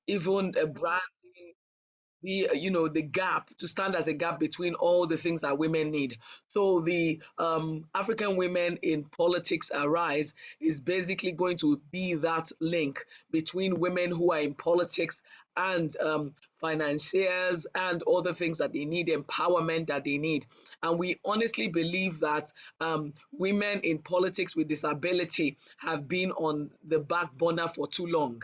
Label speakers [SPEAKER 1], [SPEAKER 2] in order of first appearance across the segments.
[SPEAKER 1] even branding, be the gap, to stand as a gap between all the things that women need. So the African Women in Politics Arise is basically going to be that link between women who are in politics and financiers and other things that they need, empowerment that they need. And we honestly believe that women in politics with disability have been on the back burner for too long,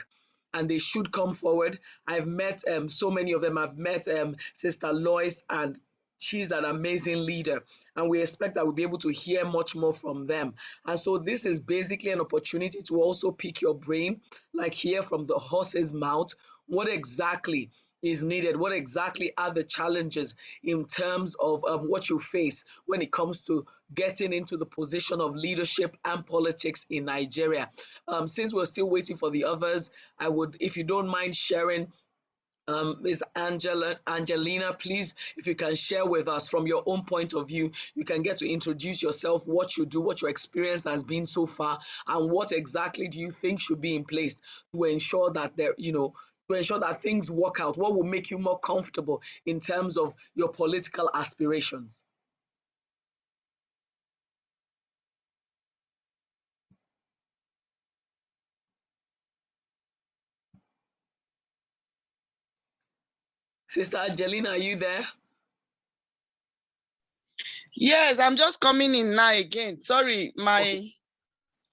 [SPEAKER 1] and they should come forward. I've met so many of them. I've met Sister Lois, and she's an amazing leader. And we expect that we'll be able to hear much more from them. And so this is basically an opportunity to also pick your brain, like hear from the horse's mouth what exactly is needed, what exactly are the challenges in terms of what you face when it comes to getting into the position of leadership and politics in Nigeria. Since we're still waiting for the others, I would, if you don't mind sharing, Ms. Angelina, please, if you can share with us from your own point of view, you can get to introduce yourself, what you do, what your experience has been so far, and what exactly do you think should be in place to ensure that to ensure that things work out. What will make you more comfortable in terms of your political aspirations? Sister Angelina, are you there?
[SPEAKER 2] Yes, I'm just coming in now again. Sorry,
[SPEAKER 1] Okay.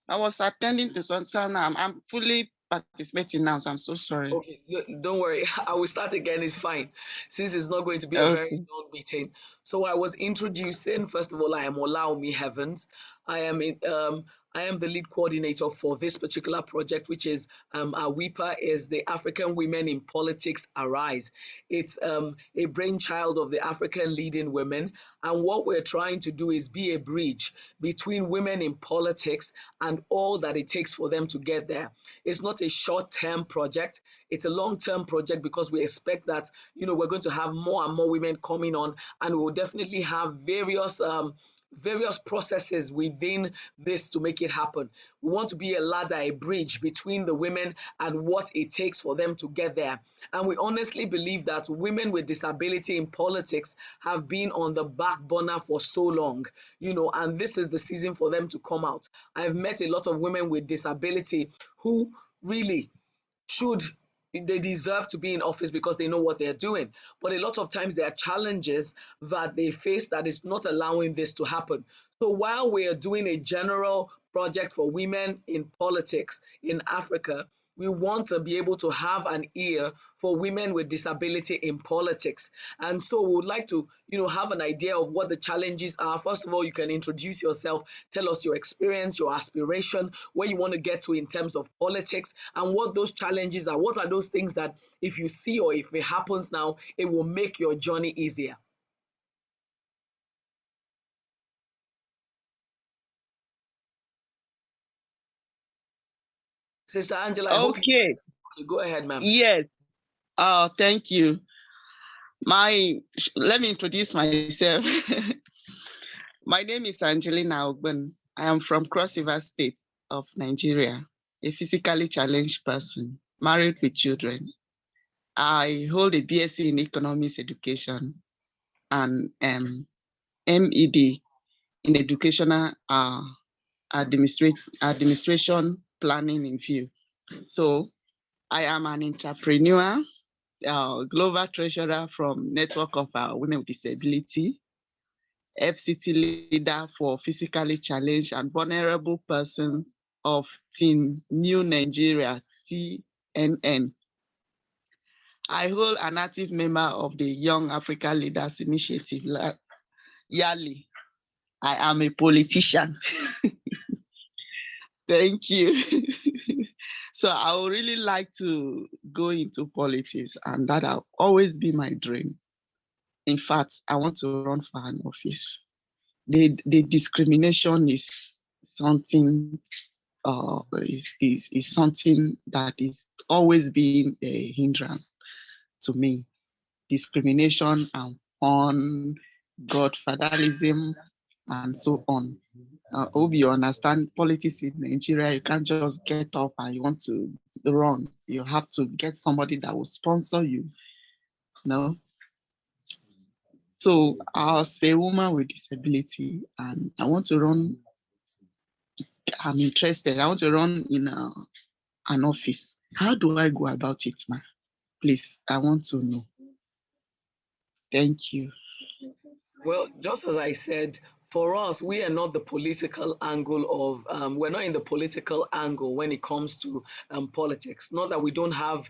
[SPEAKER 2] I was attending to something. I'm fully participating now, so I'm so sorry.
[SPEAKER 1] Okay, don't worry. I will start again. It's fine, since it's not going to be a very
[SPEAKER 2] Okay.
[SPEAKER 1] long meeting. So I was introducing. First of all, I am Olaomi Heavens. I am in, I am the lead coordinator for this particular project, which is AWIPA, is the African Women in Politics Arise. It's a brainchild of the African Leading Women, and what we're trying to do is be a bridge between women in politics and all that it takes for them to get there. It's not a short-term project, it's a long-term project, because we expect that we're going to have more and more women coming on, and we will definitely have various processes within this to make it happen. We want to be a ladder, a bridge between the women and what it takes for them to get there. And we honestly believe that women with disability in politics have been on the back burner for so long, and this is the season for them to come out. I've met a lot of women with disability who really should, they deserve to be in office because they know what they're doing. But a lot of times there are challenges that they face that is not allowing this to happen. So while we are doing a general project for women in politics in Africa, we want to be able to have an ear for women with disability in politics. And so we would like to, have an idea of what the challenges are. First of all, you can introduce yourself, tell us your experience, your aspiration, where you want to get to in terms of politics, and what those challenges are. What are those things that if you see or if it happens now, it will make your journey easier? Sister Angela, I hope you
[SPEAKER 2] Okay.
[SPEAKER 1] go ahead, ma'am.
[SPEAKER 2] Yes. Thank you. Let me introduce myself. My name is Angelina Ogben. I am from Cross River State of Nigeria, a physically challenged person, married with children. I hold a BSc in Economics Education and MED in Educational Administration Planning in View. So I am an entrepreneur, global treasurer from Network of Women with Disability, FCT leader for physically challenged and vulnerable persons of Team New Nigeria, TNN. I hold an active member of the Young Africa Leaders Initiative, YALI. I am a politician. Thank you. So I would really like to go into politics, and that will always be my dream. In fact, I want to run for an office. The discrimination is something is something that is always been a hindrance to me. Discrimination and fun, godfatherism, and so on. I hope you understand politics in Nigeria. You can't just get up and you want to run. You have to get somebody that will sponsor you. No. So as a woman with disability, and I want to run. I'm interested. I want to run in an office. How do I go about it, ma? Please, I want to know. Thank you.
[SPEAKER 1] Well, just as I said, for us, we are not the political angle of, we're not in the political angle when it comes to politics. Not that we don't have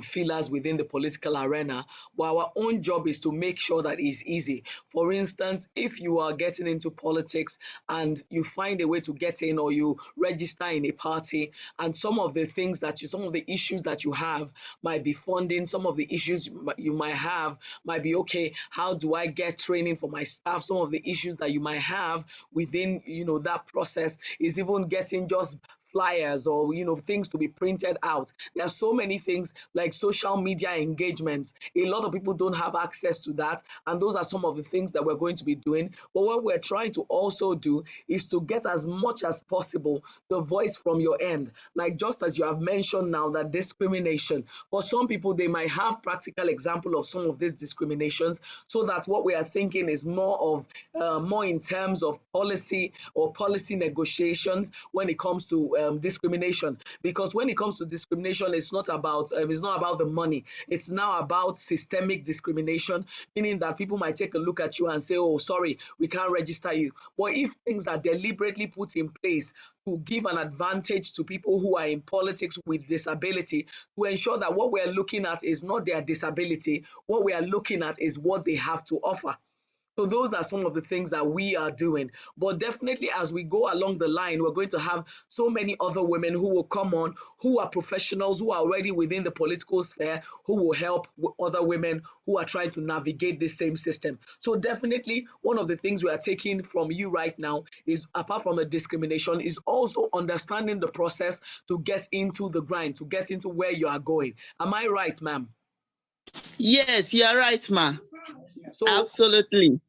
[SPEAKER 1] feelers within the political arena, but our own job is to make sure that it's easy. For instance, if you are getting into politics and you find a way to get in, or you register in a party, and some of the issues that you have might be funding, some of the issues you might have might be, okay, how do I get training for my staff? Some of the issues that you might have within, that process is even getting just flyers, or things to be printed out. There are so many things like social media engagements. A lot of people don't have access to that, and those are some of the things that we're going to be doing. But what we're trying to also do is to get as much as possible the voice from your end. Like, just as you have mentioned now, that discrimination, for some people they might have practical example of some of these discriminations, so that what we are thinking is more in terms of policy or policy negotiations when it comes to discrimination. Because when it comes to discrimination, it's not about the money. It's now about systemic discrimination, meaning that people might take a look at you and say, "Oh, sorry, we can't register you." But if things are deliberately put in place to give an advantage to people who are in politics with disability, to ensure that what we're looking at is not their disability, what we are looking at is what they have to offer. So those are some of the things that we are doing. But definitely, as we go along the line, we're going to have so many other women who will come on, who are professionals, who are already within the political sphere, who will help other women who are trying to navigate this same system. So definitely, one of the things we are taking from you right now is, apart from the discrimination, is also understanding the process to get into the grind, to get into where you are going. Am I right, ma'am?
[SPEAKER 2] Yes, you are right, ma.
[SPEAKER 1] So
[SPEAKER 2] Absolutely.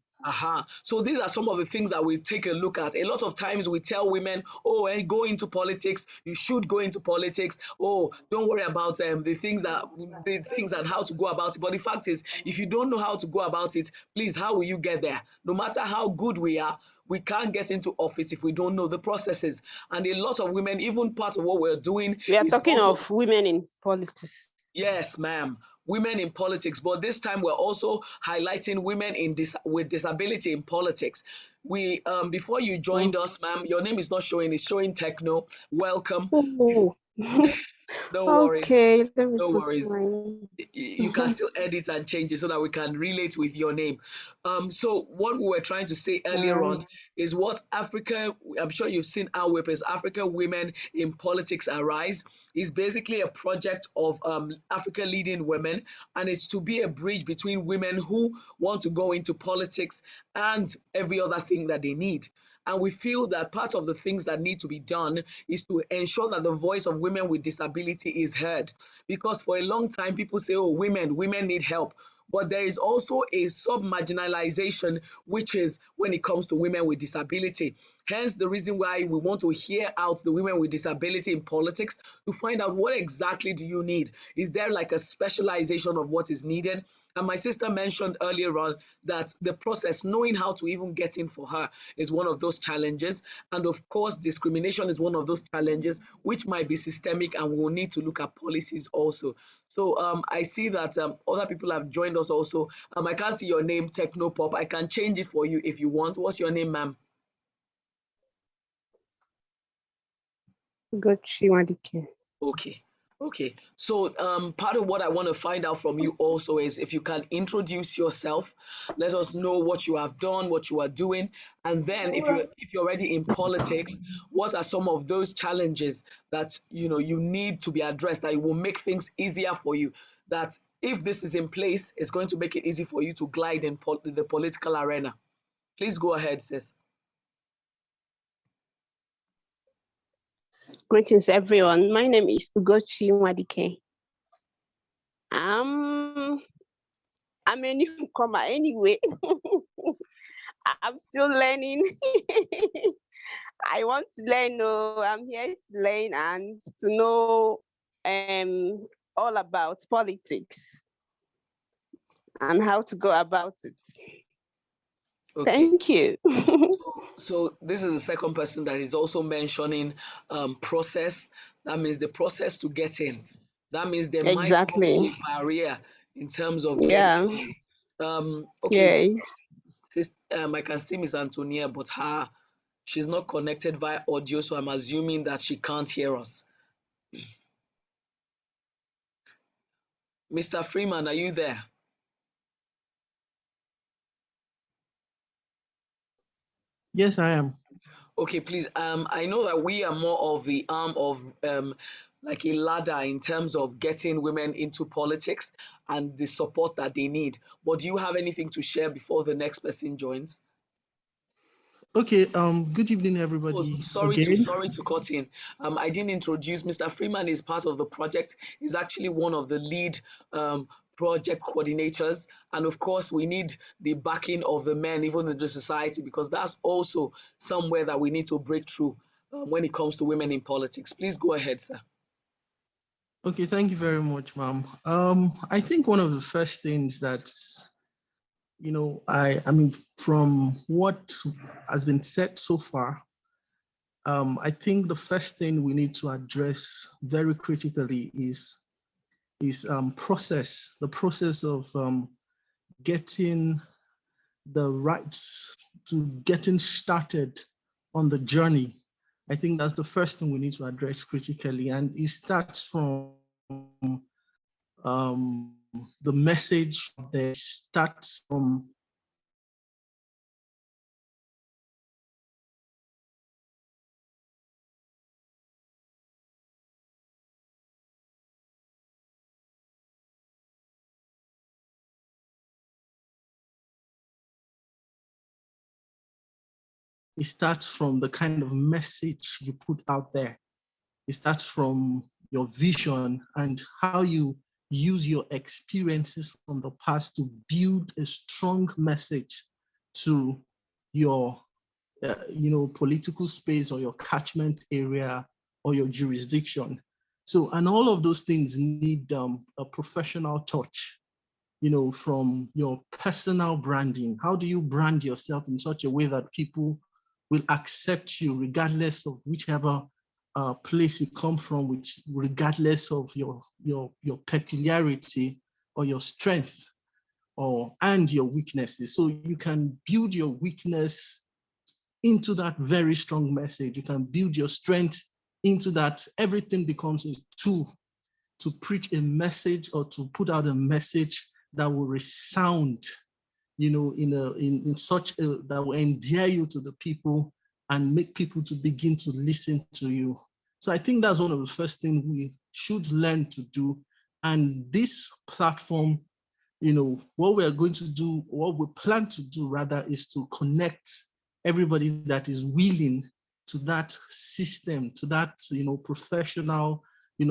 [SPEAKER 1] So these are some of the things that we take a look at. A lot of times we tell women, "Oh, go into politics. You should go into politics. Oh, don't worry about the things and how to go about it." But the fact is, if you don't know how to go about it, please, how will you get there? No matter how good we are, we can't get into office if we don't know the processes. And a lot of women, even part of what we're doing
[SPEAKER 3] We are
[SPEAKER 1] is
[SPEAKER 3] talking
[SPEAKER 1] also,
[SPEAKER 3] of women in politics.
[SPEAKER 1] yes, ma'am, women in politics. But this time we're also highlighting women with disability in politics. We before you joined us, ma'am, your name is not showing; it's showing Techno. Welcome.
[SPEAKER 3] Oh.
[SPEAKER 1] No worries.
[SPEAKER 3] Okay, let me
[SPEAKER 1] No
[SPEAKER 3] put
[SPEAKER 1] worries.
[SPEAKER 3] mine.
[SPEAKER 1] You can still edit and change it so that we can relate with your name. So what we were trying to say
[SPEAKER 3] All
[SPEAKER 1] earlier
[SPEAKER 3] right.
[SPEAKER 1] on is what Africa, I'm sure you've seen our papers, African Women in Politics Arise, is basically a project of Africa leading women, and it's to be a bridge between women who want to go into politics and every other thing that they need. And we feel that part of the things that need to be done is to ensure that the voice of women with disability is heard. Because for a long time, people say, "Oh, women need help." But there is also a sub-marginalization, which is when it comes to women with disability. Hence the reason why we want to hear out the women with disability in politics, to find out, what exactly do you need? Is there like a specialization of what is needed? And my sister mentioned earlier on that the process, knowing how to even get in for her, is one of those challenges. And of course, discrimination is one of those challenges, which might be systemic, and we will need to look at policies also. So I see that other people have joined us also. I can't see your name, Technopop. I can change it for you if you want. What's your name, ma'am?
[SPEAKER 3] Gochi Wadike.
[SPEAKER 1] Okay. Okay. So part of what I want to find out from you also is if you can introduce yourself, let us know what you have done, what you are doing, and then if you're already in politics, what are some of those challenges that you need to be addressed, that it will make things easier for you, that if this is in place, it's going to make it easy for you to glide in the political arena. Please go ahead, sis.
[SPEAKER 3] Greetings, everyone. My name is Ugochi Wadike. I'm a newcomer anyway. I'm still learning. I want to learn. Oh, I'm here to learn and to know all about politics and how to go about it.
[SPEAKER 1] Okay.
[SPEAKER 3] Thank you.
[SPEAKER 1] So this is the second person that is also mentioning process. That means the process to get in. That means there might well be
[SPEAKER 3] Exactly.
[SPEAKER 1] a barrier in terms of getting
[SPEAKER 3] Yeah.
[SPEAKER 1] in. Okay,
[SPEAKER 3] Yes.
[SPEAKER 1] I can see Miss Antonia, but she's not connected via audio, so I'm assuming that she can't hear us. Mr. Freeman, are you there?
[SPEAKER 4] Yes, I am.
[SPEAKER 1] Okay, please. I know that we are more of the arm of like a ladder in terms of getting women into politics and the support that they need. But do you have anything to share before the next person joins?
[SPEAKER 4] Okay, good evening,
[SPEAKER 1] Oh,
[SPEAKER 4] everybody,
[SPEAKER 1] sorry to
[SPEAKER 4] again.
[SPEAKER 1] cut in. I didn't introduce Mr. Freeman is part of the project. He's actually one of the lead project coordinators, and of course, we need the backing of the men, even in the society, because that's also somewhere that we need to break through when it comes to women in politics. Please go ahead, sir.
[SPEAKER 4] Okay, thank you very much, ma'am. I think one of the first things that, I mean, from what has been said so far, I think the first thing we need to address very critically is process, the process of getting the rights to getting started on the journey. I think that's the first thing we need to address critically. And it starts from the message that starts from the kind of message you put out there. It starts from your vision and how you use your experiences from the past to build a strong message to your political space or your catchment area or your jurisdiction. So, and all of those things need a professional touch, from your personal branding. How do you brand yourself in such a way that people will accept you regardless of whichever place you come from, which regardless of your peculiarity or your strength and your weaknesses. So you can build your weakness into that very strong message. You can build your strength into that. Everything becomes a tool to preach a message or to put out a message that will resound, in such a that will endear you to the people and make people to begin to listen to you. So I think that's one of the first things we should learn to do. And this platform, what we are going to do, what we plan to do rather, is to connect everybody that is willing to that system, to that, professional,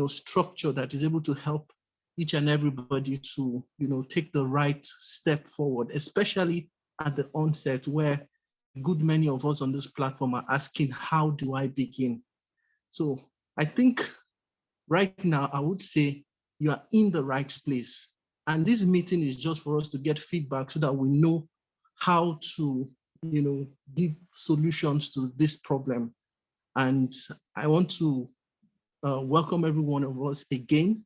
[SPEAKER 4] structure that is able to help each and everybody to, take the right step forward, especially at the onset where a good many of us on this platform are asking, how do I begin? So I think right now, I would say you are in the right place. And this meeting is just for us to get feedback so that we know how to, give solutions to this problem. And I want to welcome every one of us again.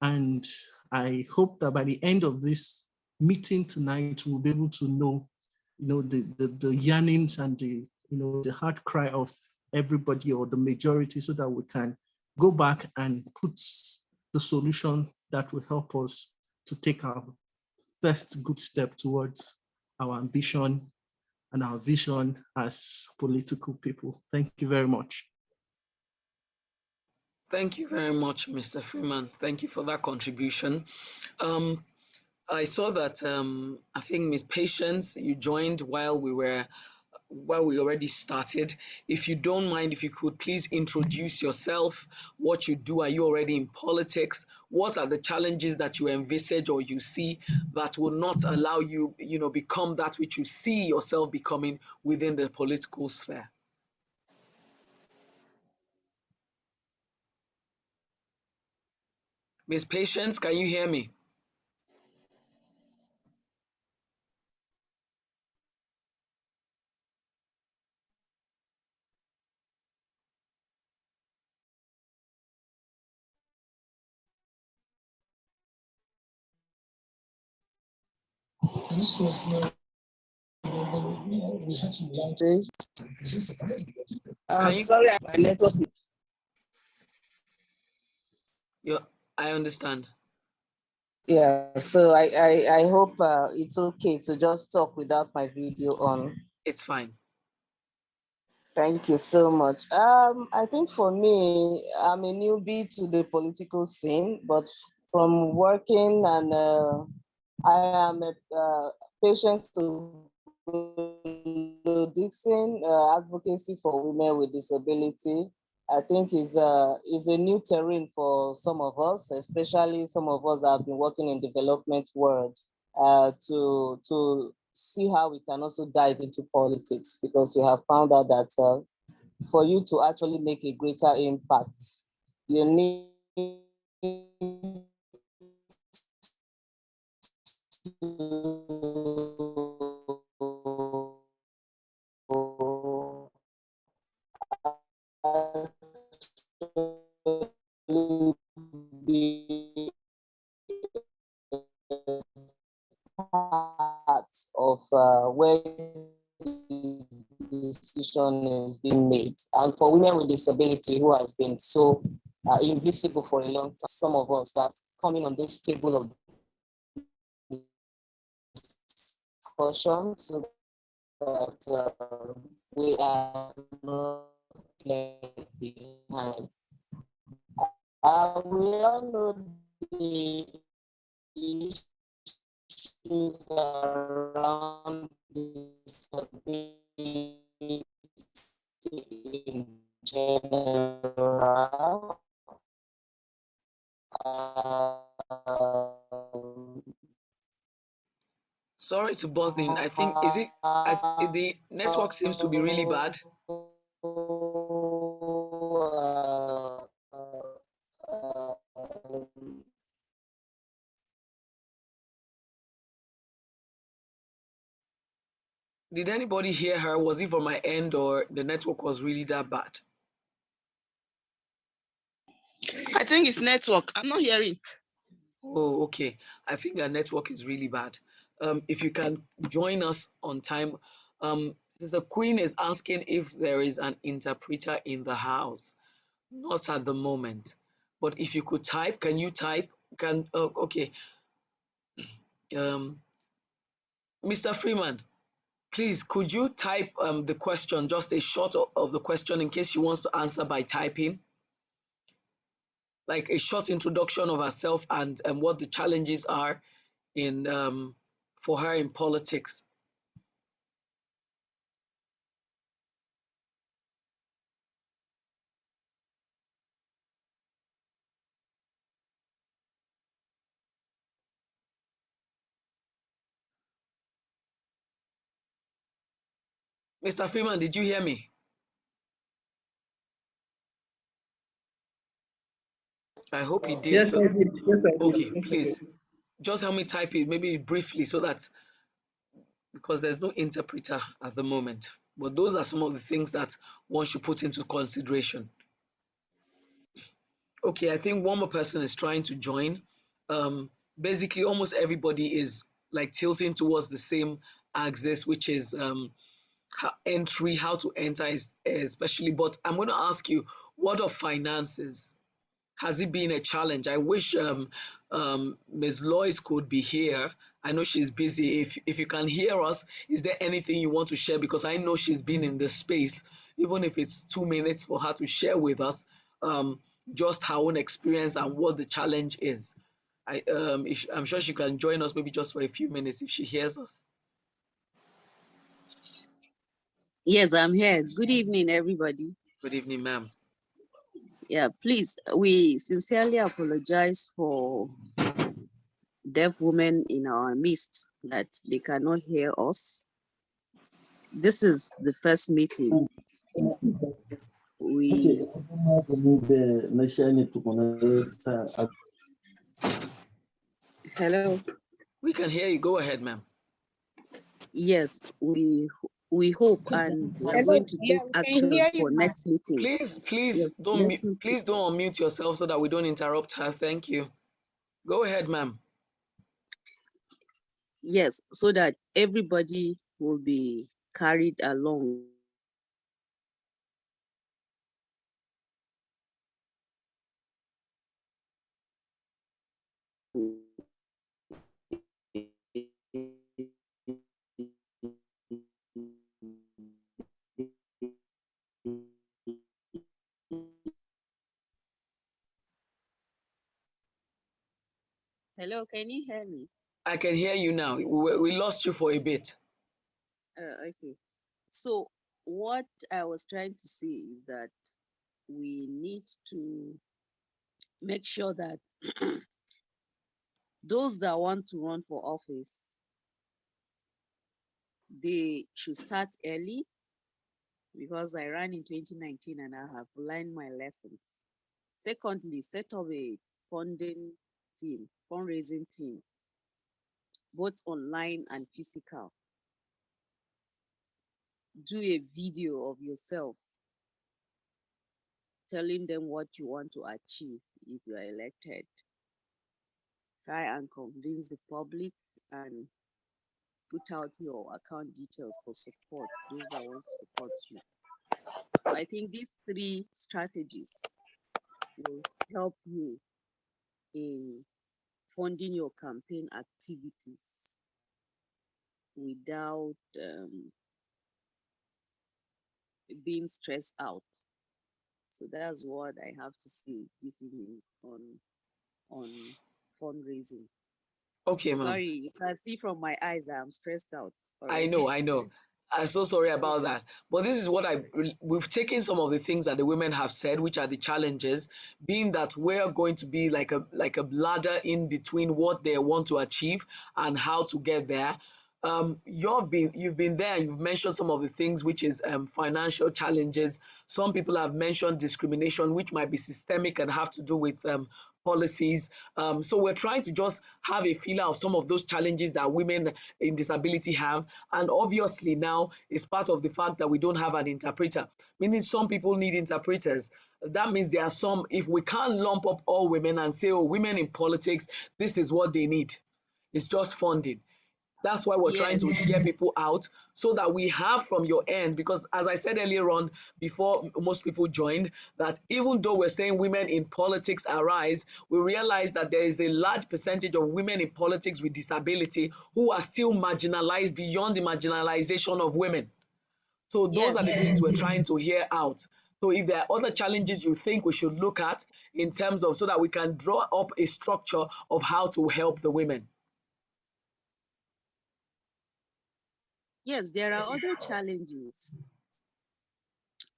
[SPEAKER 4] And I hope that by the end of this meeting tonight, we'll be able to know, the yearnings and the heart cry of everybody or the majority, so that we can go back and put the solution that will help us to take our first good step towards our ambition and our vision as political people. Thank you very much.
[SPEAKER 1] Thank you very much, Mr. Freeman. Thank you for that contribution. Um, I saw that I think Miss Patience, you joined while we were well, we already started. If you don't mind, if you could please introduce yourself, what you do. Are you already in politics? What are the challenges that you envisage or you see that will not allow you, become that which you see yourself becoming within the political sphere? Miss Patience, can you hear me? Can you?
[SPEAKER 5] Sorry, my network.
[SPEAKER 1] I understand.
[SPEAKER 5] Yeah, so I hope it's okay to just talk without my video on.
[SPEAKER 1] It's fine.
[SPEAKER 5] Thank you so much. I think for me, I'm a newbie to the political scene, but from working and I am a patient to Dixon advocacy for women with disability. I think is a new terrain for some of us, especially some of us that have been working in development world, to see how we can also dive into politics, because we have found out that for you to actually make a greater impact, you need to be part of where the decision is being made. And for women with disability who has been so invisible for a long time, some of us that's coming on this table of discussion, so that we are not left behind. We all know the issues around disability in general.
[SPEAKER 1] Sorry to bother in. I think the network seems to be really bad. Did anybody hear her? Was it from my end or the network was really that bad?
[SPEAKER 2] I think it's network. I'm not hearing.
[SPEAKER 1] Oh, okay. I think our network is really bad. If you can join us on time. The Queen is asking if there is an interpreter in the house. Not at the moment. But if you could type, can you type? Okay. Mr. Freeman, please, could you type the question, just a short of the question in case she wants to answer by typing? Like a short introduction of herself and what the challenges are in for her in politics. Mr. Freeman, did you hear me? I hope he did.
[SPEAKER 4] Yes,
[SPEAKER 1] So,
[SPEAKER 4] I did. Yes, I did.
[SPEAKER 1] okay,
[SPEAKER 4] Yes, I did.
[SPEAKER 1] please, just help me type it, maybe briefly, so that, because there's no interpreter at the moment. But those are some of the things that one should put into consideration. Okay, I think one more person is trying to join. Basically, almost everybody is like tilting towards the same axis, which is how to enter, especially. But I'm going to ask you, what of finances? Has it been a challenge? I wish Ms. Lois could be here. I know she's busy. If you can hear us, is there anything you want to share? Because I know she's been in this space, even if it's 2 minutes for her to share with us um, just her own experience and what the challenge is. I'm sure she can join us maybe just for a few minutes if she hears us.
[SPEAKER 6] Yes, I'm here. Good evening, everybody.
[SPEAKER 1] Good evening, ma'am.
[SPEAKER 6] Yeah, please, we sincerely apologize for deaf women in our midst that they cannot hear us. This is the first meeting. We Hello.
[SPEAKER 1] We can hear you. Go ahead, ma'am.
[SPEAKER 6] Yes, we hope and we are
[SPEAKER 3] Hello.
[SPEAKER 6] going to
[SPEAKER 3] Yeah,
[SPEAKER 6] take
[SPEAKER 3] we can
[SPEAKER 6] action
[SPEAKER 3] hear you,
[SPEAKER 6] for
[SPEAKER 3] ma.
[SPEAKER 6] next meeting. Yes, next meeting.
[SPEAKER 1] Please don't unmute yourself so that we don't interrupt her. Thank you. Go ahead, ma'am.
[SPEAKER 6] Yes, so that everybody will be carried along. Hello, can you hear me?
[SPEAKER 1] I can hear you now. We lost you for a bit.
[SPEAKER 6] Okay. So what I was trying to say is that we need to make sure that those that want to run for office, they should start early, because I ran in 2019 and I have learned my lessons. Secondly, set up a funding team, fundraising team, both online and physical. Do a video of yourself telling them what you want to achieve if you are elected. Try and convince the public and put out your account details for support, those that want to support you. So I think these three strategies will help you in funding your campaign activities without being stressed out. So that's what I have to say this evening on fundraising.
[SPEAKER 1] Okay, ma'am.
[SPEAKER 6] Sorry, you can see from my eyes I'm stressed out
[SPEAKER 1] I
[SPEAKER 6] already.
[SPEAKER 1] know, I know. I'm so sorry about that. But this is what we've taken some of the things that the women have said, which are the challenges, being that we're going to be like a bladder in between what they want to achieve and how to get there. You've been there and you've mentioned some of the things, which is financial challenges. Some people have mentioned discrimination, which might be systemic and have to do with policies. So we're trying to just have a feeler of some of those challenges that women in disability have. And obviously now it's part of the fact that we don't have an interpreter, meaning some people need interpreters. That means there are some, if we can't lump up all women and say, oh, women in politics, this is what they need. It's just funding. That's why we're trying
[SPEAKER 6] Yes,
[SPEAKER 1] to hear people out so that we have from your end, because as I said earlier on, before most people joined, that even though we're saying women in politics arise, we realize that there is a large percentage of women in politics with disability who are still marginalized beyond the marginalization of women. So those are
[SPEAKER 6] yes,
[SPEAKER 1] the things we're trying to hear out. So if there are other challenges you think we should look at in terms of, so that we can draw up a structure of how to help the women.
[SPEAKER 6] yes, there are other challenges,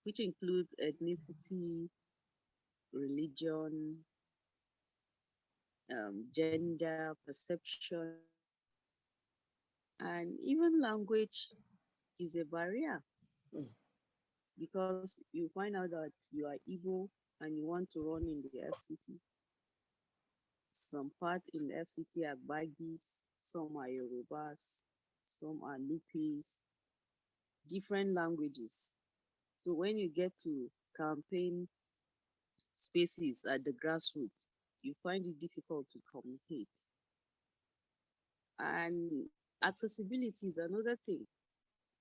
[SPEAKER 6] which include ethnicity, religion, gender, perception, and even language is a barrier, because you find out that you are Igbo and you want to run in the FCT. Some parts in the FCT are Bagis, some are Yorubas, some are Lupis, different languages. So when you get to campaign spaces at the grassroots, you find it difficult to communicate. And accessibility is another thing.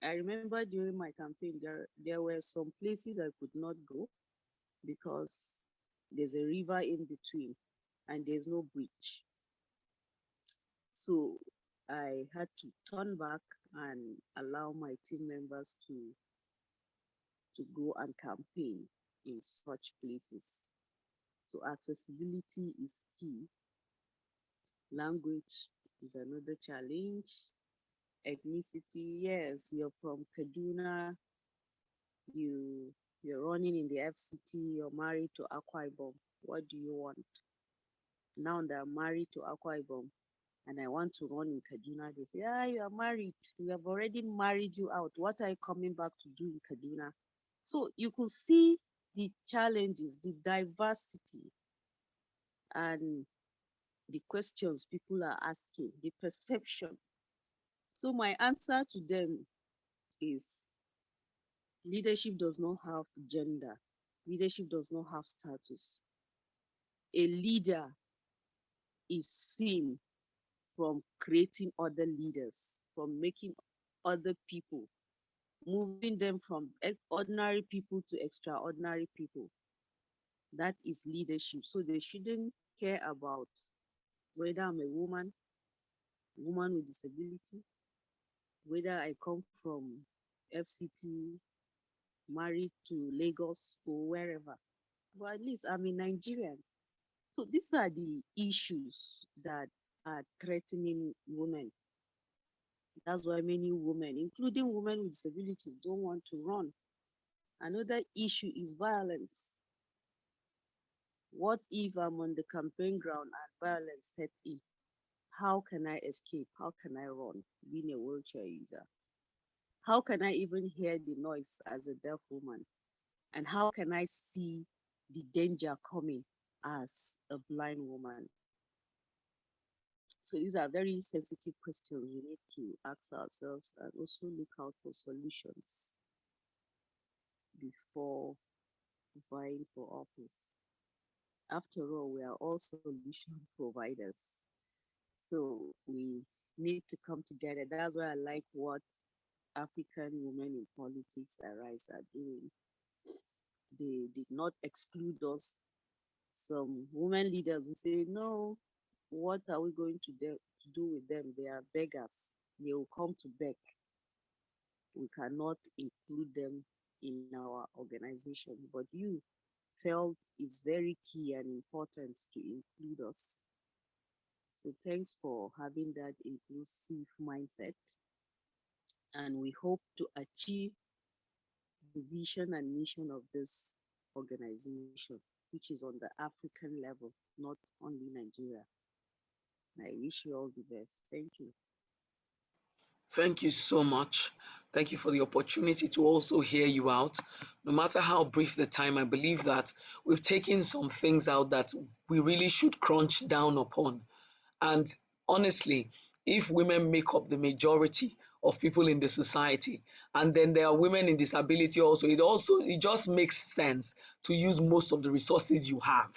[SPEAKER 6] I remember during my campaign, there were some places I could not go because there's a river in between and there's no bridge. So I had to turn back and allow my team members to go and campaign in such places. So accessibility is key. Language is another challenge. Ethnicity, yes, you're from Kaduna, you're running in the FCT, you're married to Akwa Ibom. What do you want? Now that I'm married to Akwa Ibom and I want to run in Kaduna, they say, ah, you are married. We have already married you out. What are you coming back to do in Kaduna? So you could see the challenges, the diversity, and the questions people are asking, the perception. So my answer to them is leadership does not have gender. Leadership does not have status. A leader is seen from creating other leaders, from making other people, moving them from ordinary people to extraordinary people. That is leadership. So they shouldn't care about whether I'm a woman with disability, whether I come from FCT, married to Lagos or wherever. But at least I'm a Nigerian. So these are the issues that are threatening women. That's why many women, including women with disabilities, don't want to run. Another issue is violence. What if I'm on the campaign ground and violence sets in? How can I escape? How can I run being a wheelchair user? How can I even hear the noise as a deaf woman? And how can I see the danger coming as a blind woman? So these are very sensitive questions we need to ask ourselves and also look out for solutions before vying for office. After all, we are all solution providers. So we need to come together. That's why I like what African women in politics arise are doing. They did not exclude us. Some women leaders will say, no, what are we going to do with them? They are beggars. They will come to beg. We cannot include them in our organization. But you felt it's very key and important to include us. So thanks for having that inclusive mindset. And we hope to achieve the vision and mission of this organization, which is on the African level, not only Nigeria. I wish you all the best. Thank you.
[SPEAKER 1] Thank you so much. Thank you for the opportunity to also hear you out. No matter how brief the time, I believe that we've taken some things out that we really should crunch down upon. And honestly, if women make up the majority of people in the society, and then there are women in disability it just makes sense to use most of the resources you have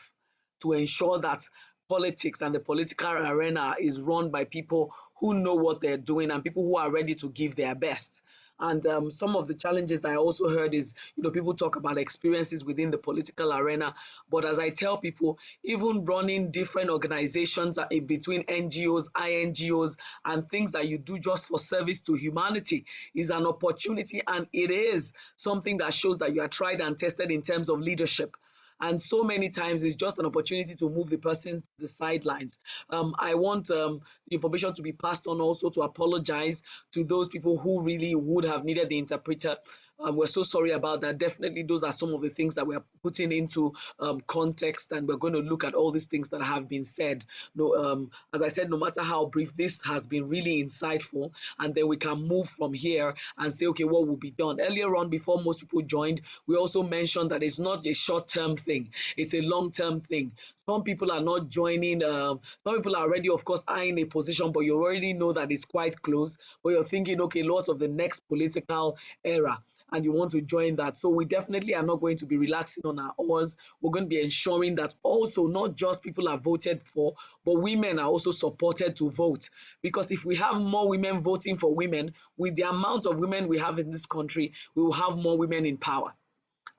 [SPEAKER 1] to ensure that politics and the political arena is run by people who know what they're doing and people who are ready to give their best. And some of the challenges that I also heard is, people talk about experiences within the political arena. But as I tell people, even running different organizations between NGOs, INGOs, and things that you do just for service to humanity is an opportunity. And it is something that shows that you are tried and tested in terms of leadership. And so many times it's just an opportunity to move the person to the sidelines. I want the information to be passed on also to apologize to those people who really would have needed the interpreter. We're so sorry about that. Definitely, those are some of the things that we're putting into context, and we're going to look at all these things that have been said. No, as I said, no matter how brief, this has been really insightful, and then we can move from here and say, okay, what will be done? Earlier on, before most people joined, we also mentioned that it's not a short-term thing; it's a long-term thing. Some people are not joining. Some people are already, of course, eyeing a position, but you already know that it's quite close. But you're thinking, okay, lots of the next political era, and you want to join that. So we definitely are not going to be relaxing on our oars. We're going to be ensuring that also not just people are voted for, but women are also supported to vote. Because if we have more women voting for women, with the amount of women we have in this country, we will have more women in power.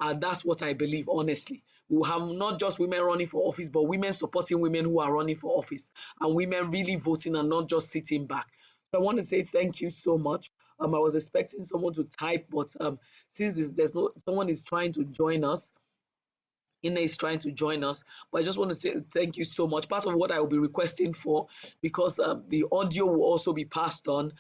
[SPEAKER 1] And that's what I believe, honestly. We will have not just women running for office, but women supporting women who are running for office, and women really voting and not just sitting back. So I want to say thank you so much. I was expecting someone to type, but since there's no someone is trying to join us, Ina is trying to join us, but I just want to say thank you so much. Part of what I will be requesting for, because the audio will also be passed on.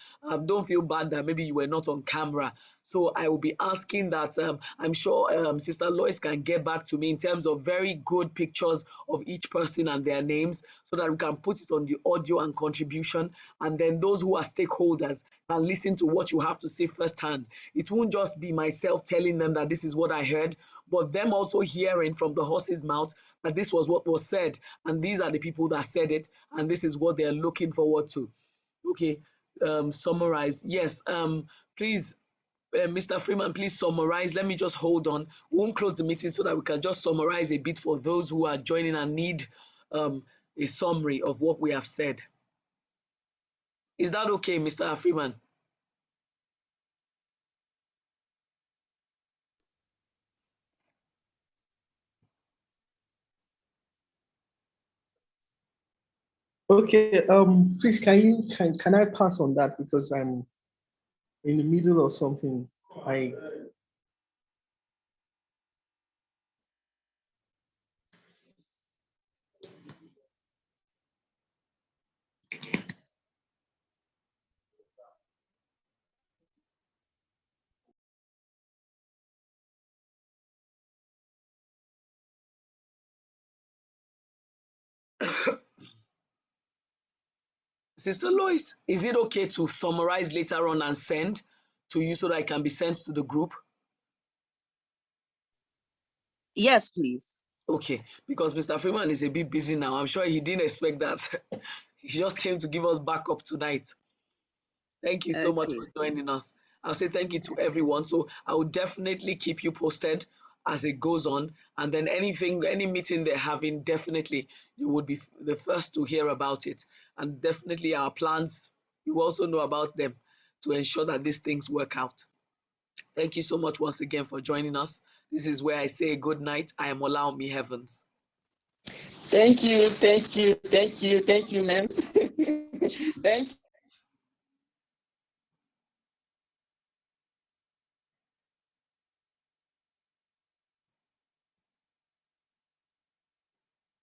[SPEAKER 1] Don't feel bad that maybe you were not on camera. So I will be asking that. I'm sure Sister Lois can get back to me in terms of very good pictures of each person and their names, so that we can put it on the audio and contribution. And then those who are stakeholders can listen to what you have to say firsthand. It won't just be myself telling them that this is what I heard, but them also hearing from the horse's mouth that this was what was said, and these are the people that said it, and this is what they're looking forward to. Okay, summarize. Yes, please, Mr. Freeman, please summarize. Let me just hold on. We won't close the meeting so that we can just summarize a bit for those who are joining and need a summary of what we have said. Is that okay, Mr. Freeman?
[SPEAKER 4] Okay, please can I pass on that because I'm in the middle of something.
[SPEAKER 1] Sister Lois, is it okay to summarize later on and send to you so that it can be sent to the group?
[SPEAKER 6] Yes, please.
[SPEAKER 1] Okay, because Mr. Freeman is a bit busy now. I'm sure he didn't expect that. He just came to give us backup tonight. Thank you so much
[SPEAKER 6] Okay.
[SPEAKER 1] for joining us. I'll say thank you to everyone. So I will definitely keep you posted as it goes on. And then any meeting they're having, definitely you would be the first to hear about it. And definitely our plans, you also know about them to ensure that these things work out. Thank you so much once again for joining us. This is where I say good night. I am Allow Me Heavens.
[SPEAKER 2] Thank you, ma'am. Thank you.